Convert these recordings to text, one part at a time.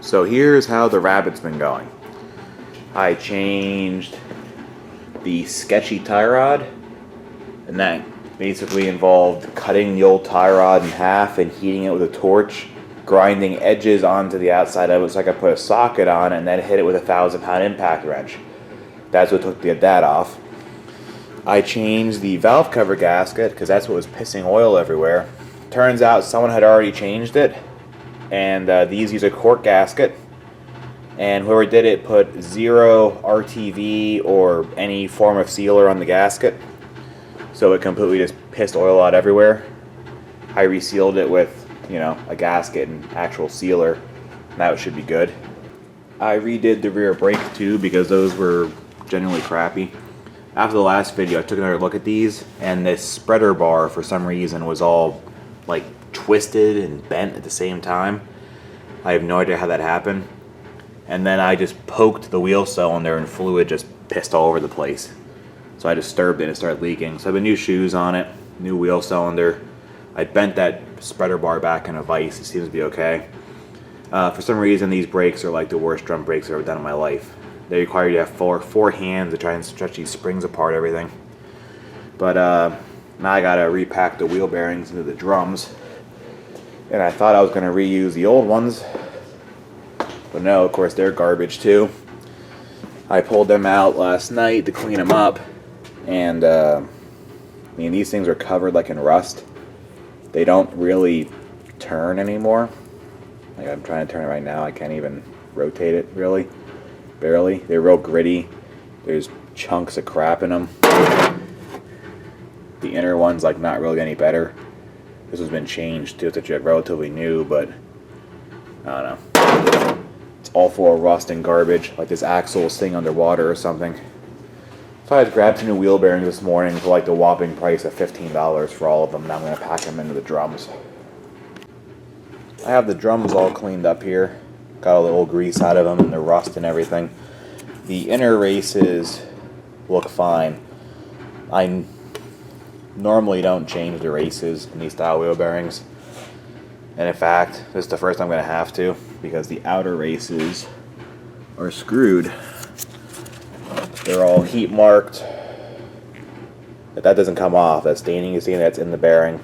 So here's how the rabbit's been going. I changed the sketchy tie rod, and that basically involved cutting the old tie rod in half and heating it with a torch, grinding edges onto the outside of it so I could put a socket on it and then hit it with a 1,000-pound impact wrench. That's what took that off. I changed the valve cover gasket because that's what was pissing oil everywhere. Turns out someone had already changed it, and these use a cork gasket, and whoever did it put 0 RTV or any form of sealer on the gasket, so it completely just pissed oil out everywhere. I resealed it with, a gasket and actual sealer, and that should be good. I redid the rear brake too because those were genuinely crappy. After the last video, I took another look at these, and this spreader bar for some reason was all like twisted and bent at the same time. I have no idea how that happened. And then I just poked the wheel cylinder and fluid just pissed all over the place. So I disturbed it and it started leaking. So I have new shoes on it, new wheel cylinder. I bent that spreader bar back in a vise. It seems to be okay. For some reason, these brakes are like the worst drum brakes I've ever done in my life. They require you to have four hands to try and stretch these springs apart, everything. But now I gotta repack the wheel bearings into the drums. And I thought I was gonna reuse the old ones. But no, of course, they're garbage too. I pulled them out last night to clean them up. And, these things are covered like in rust. They don't really turn anymore. Like I'm trying to turn it right now. I can't even rotate it, really. Barely. They're real gritty. There's chunks of crap in them. The inner one's like not really any better. This has been changed too. It's actually relatively new, but I don't know. It's all full of rust and garbage. Like this axle is sitting underwater or something. So I just grabbed some new wheel bearings this morning for like the whopping price of $15 for all of them. Now I'm going to pack them into the drums. I have the drums all cleaned up here. Got a little grease out of them and the rust and everything. The inner races look fine. I normally don't change the races in these style wheel bearings. And in fact, this is the first time I'm going to have to because the outer races are screwed. They're all heat marked. But that doesn't come off. That staining you see that's in the bearing.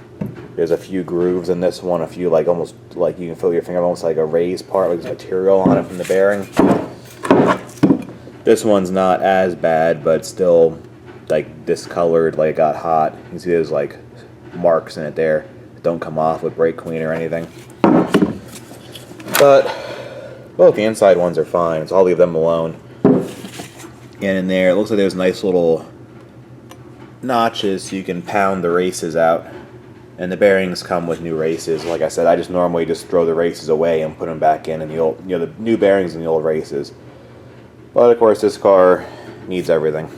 There's a few grooves in this one, a few like almost like you can feel your finger almost like a raised part, like there's material on it from the bearing. This one's not as bad, but still like discolored, like it got hot. You can see there's like marks in it there that don't come off with brake cleaner or anything. But both the inside ones are fine, so I'll leave them alone. And in there, it looks like there's nice little notches so you can pound the races out. And the bearings come with new races. Like I said, I just normally just throw the races away and put them back in the old, the new bearings in the old races. But of course, this car needs everything.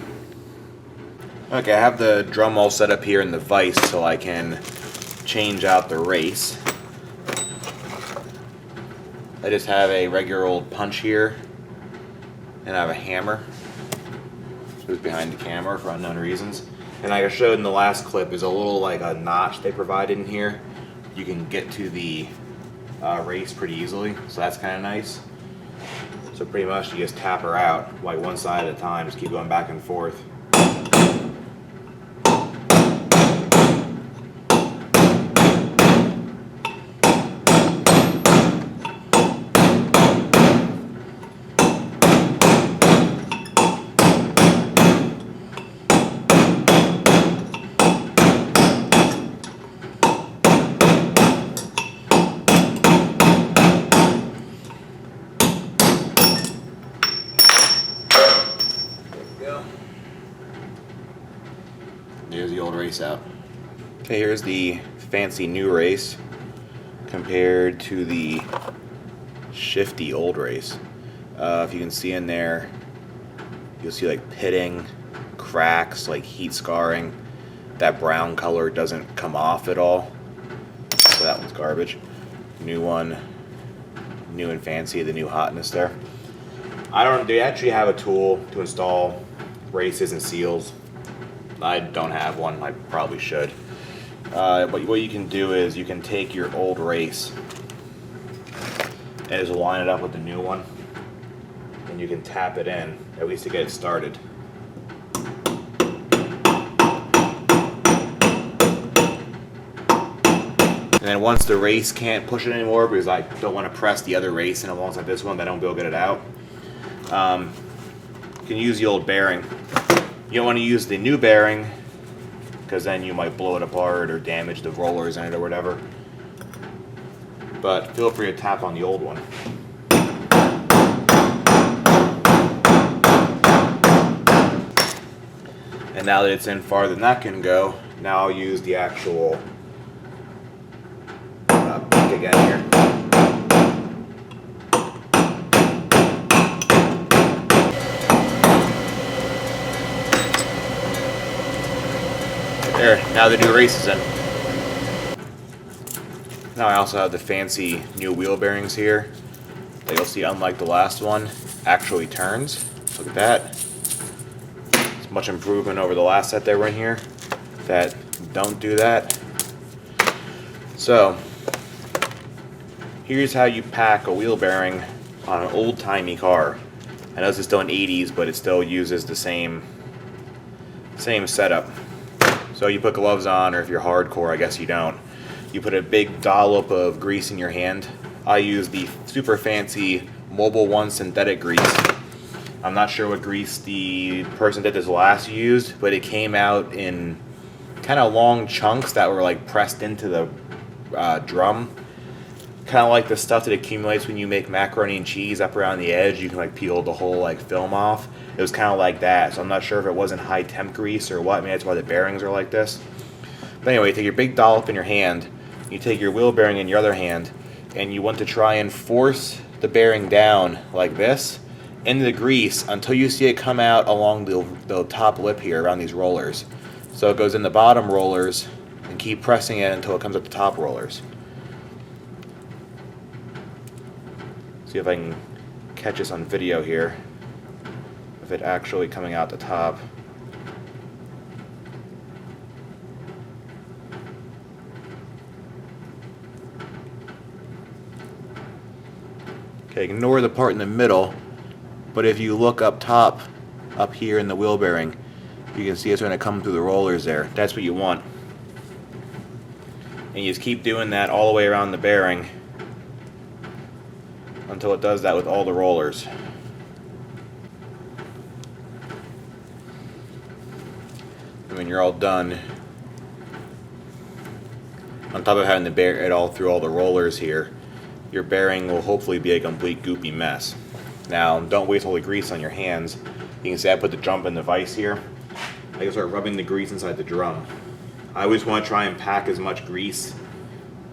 Okay, I have the drum all set up here in the vise so I can change out the race. I just have a regular old punch here, and I have a hammer. It's behind the camera for unknown reasons. And like I showed in the last clip, there's a little like a notch they provided in here. You can get to the race pretty easily, so that's kind of nice. So pretty much you just tap her out like one side at a time, just keep going back and forth. There's the old race out. Okay, here's the fancy new race compared to the shifty old race. If you can see in there, you'll see like pitting, cracks, like heat scarring. That brown color doesn't come off at all, so that one's garbage. New one, new and fancy, the new hotness there. They actually have a tool to install races and seals. I don't have one, I probably should. But what you can do is you can take your old race and just line it up with the new one, and you can tap it in, at least to get it started. And then once the race can't push it anymore because I don't want to press the other race in it once like this one, then I don't be able to get it out, you can use the old bearing. You don't want to use the new bearing because then you might blow it apart or damage the rollers in it or whatever. But feel free to tap on the old one. And now that it's in farther than that can go, now I'll use the actual peak again here. There, now the new race is in. Now I also have the fancy new wheel bearings here that you'll see, unlike the last one, actually turns. Look at that. It's much improvement over the last set that were in here that don't do that. So, here's how you pack a wheel bearing on an old-timey car. I know this is still an 80s, but it still uses the same setup. So you put gloves on, or if you're hardcore, I guess you don't. You put a big dollop of grease in your hand. I use the super fancy Mobil 1 synthetic grease. I'm not sure what grease the person that did this last used, but it came out in kind of long chunks that were like pressed into the drum. Kind of like the stuff that accumulates when you make macaroni and cheese up around the edge. You can like peel the whole like film off. It was kind of like that, so I'm not sure if it wasn't high temp grease or what. I mean, that's why the bearings are like this. But anyway, you take your big dollop in your hand, you take your wheel bearing in your other hand, and you want to try and force the bearing down like this into the grease until you see it come out along the top lip here around these rollers. So it goes in the bottom rollers, and keep pressing it until it comes up the top rollers. See if I can catch this on video here. Of it actually coming out the top. Okay, ignore the part in the middle, but if you look up top, up here in the wheel bearing, you can see it's going to come through the rollers there. That's what you want. And you just keep doing that all the way around the bearing until it does that with all the rollers. And when you're all done, on top of having to bear it all through all the rollers here, your bearing will hopefully be a complete goopy mess. Now, don't waste all the grease on your hands. You can see I put the drum in the vise here. I can start rubbing the grease inside the drum. I always want to try and pack as much grease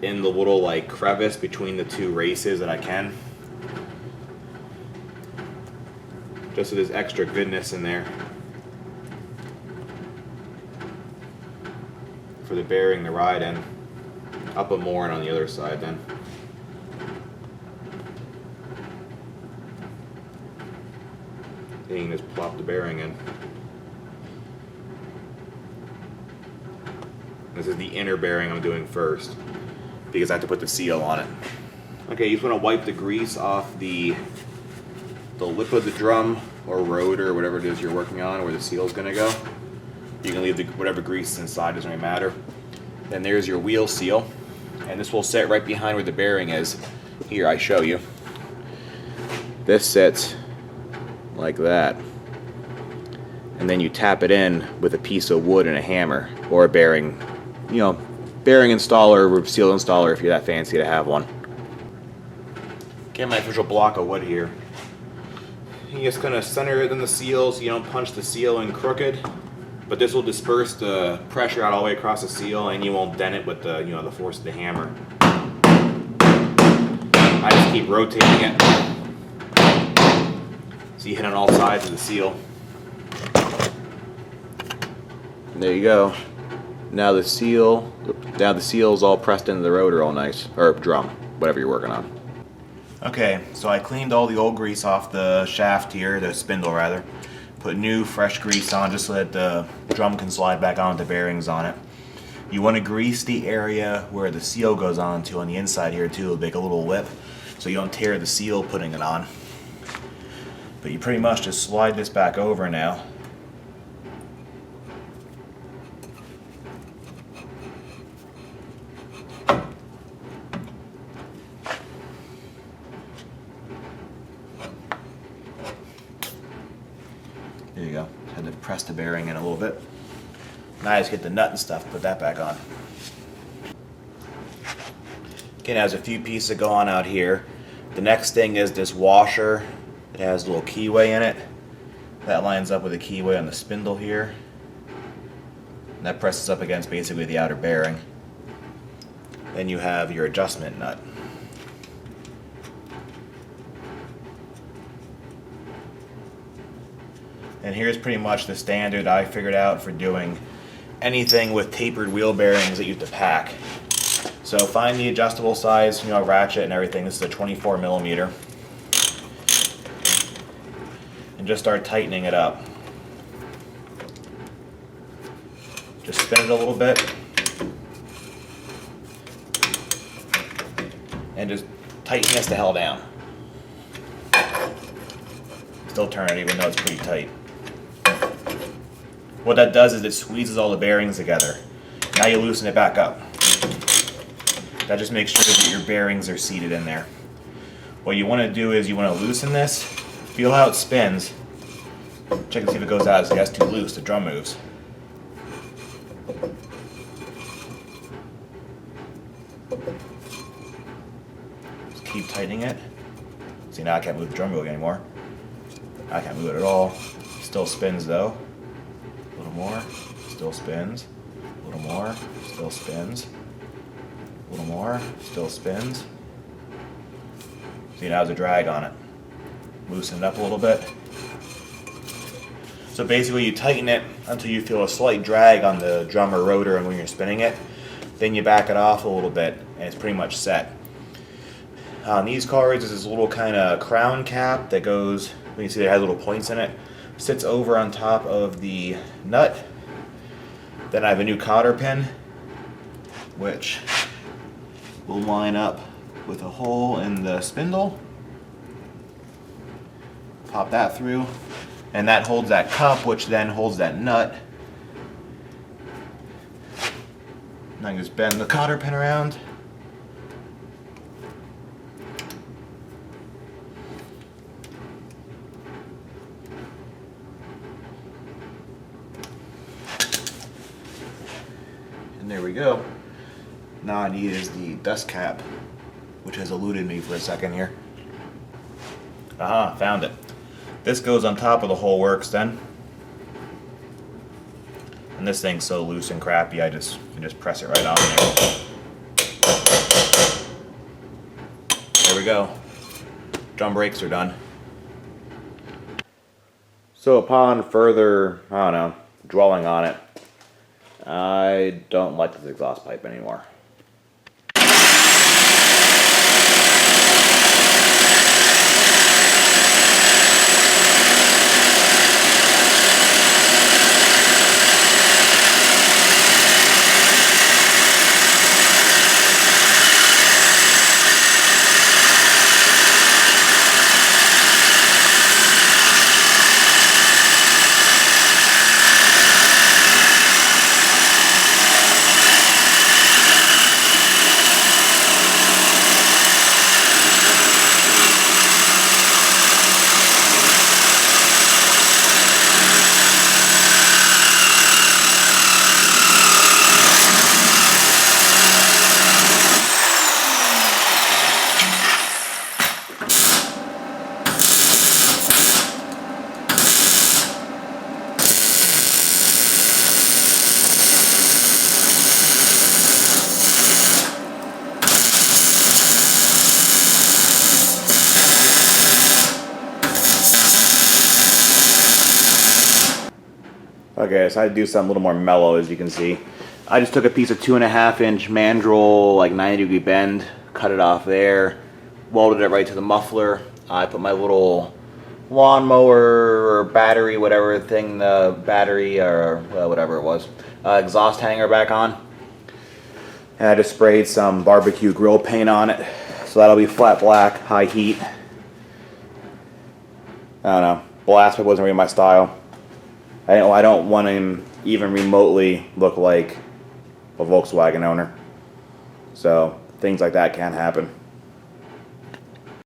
in the little like crevice between the two races that I can. Just so there's extra goodness in there for the bearing to ride in. I'll put more in on the other side then. Then you can just plop the bearing in. This is the inner bearing I'm doing first because I have to put the seal on it. Okay, you just want to wipe the grease off the lip of the drum or rotor or whatever it is you're working on where the seal is going to go. You can leave whatever grease inside, doesn't really matter. Then there's your wheel seal, and this will sit right behind where the bearing is. Here, I show you. This sits like that, and then you tap it in with a piece of wood and a hammer or a bearing, bearing installer or seal installer if you're that fancy to have one. Okay, my official block of wood here. You just kind of center it in the seal so you don't punch the seal in crooked, but this will disperse the pressure out all the way across the seal and you won't dent it with the the force of the hammer. I just keep rotating it so you hit on all sides of the seal. And there you go. Now the seal is all pressed into the rotor all nice, or drum, whatever you're working on. Okay, so I cleaned all the old grease off the shaft here, the spindle rather. Put new fresh grease on just so that the drum can slide back on with the bearings on it. You want to grease the area where the seal goes on to on the inside here too, make a little lip. so you don't tear the seal putting it on. But you pretty much just slide this back over now. There you go. Had to press the bearing in a little bit. Now I just get the nut and stuff, put that back on. Again, it has a few pieces go on out here. The next thing is this washer. It has a little keyway in it. That lines up with a keyway on the spindle here. And that presses up against basically the outer bearing. Then you have your adjustment nut. And here's pretty much the standard I figured out for doing anything with tapered wheel bearings that you have to pack. So find the adjustable size, ratchet and everything. This is a 24 millimeter. And just start tightening it up. Just spin it a little bit. And just tighten this the hell down. Still turn it even though it's pretty tight. What that does is it squeezes all the bearings together. Now you loosen it back up. That just makes sure that your bearings are seated in there. What you want to do is you want to loosen this, feel how it spins, check and see if it goes out. If it gets too loose, the drum moves. Just keep tightening it. See, now I can't move the drum wheel anymore. I can't move it at all. Still spins though. A little more, still spins. A little more, still spins. A little more, still spins. See, now there's a drag on it. Loosen it up a little bit. So basically you tighten it until you feel a slight drag on the drum or rotor and when you're spinning it. Then you back it off a little bit and it's pretty much set. On these cars, there's this little kind of crown cap that goes, you can see it has little points in it. Sits over on top of the nut. Then I have a new cotter pin, which will line up with a hole in the spindle. Pop that through, and that holds that cup, which then holds that nut. And I can just bend the cotter pin around. And there we go. Now I need is the dust cap, which has eluded me for a second here. Aha, found it. This goes on top of the whole works then. And this thing's so loose and crappy, I can just press it right on there. There we go. Drum brakes are done. So upon further, dwelling on it, I don't like this exhaust pipe anymore. Okay, so I had to do something a little more mellow, as you can see. I just took a piece of 2.5-inch mandrel, like 90-degree bend, cut it off there, welded it right to the muffler. I put my little lawnmower or battery, whatever thing, the battery or whatever it was, exhaust hanger back on. And I just sprayed some barbecue grill paint on it So that'll be flat black, high heat. I don't know. Blast pipe wasn't really my style. I don't want him even remotely look like a Volkswagen owner. So things like that can happen.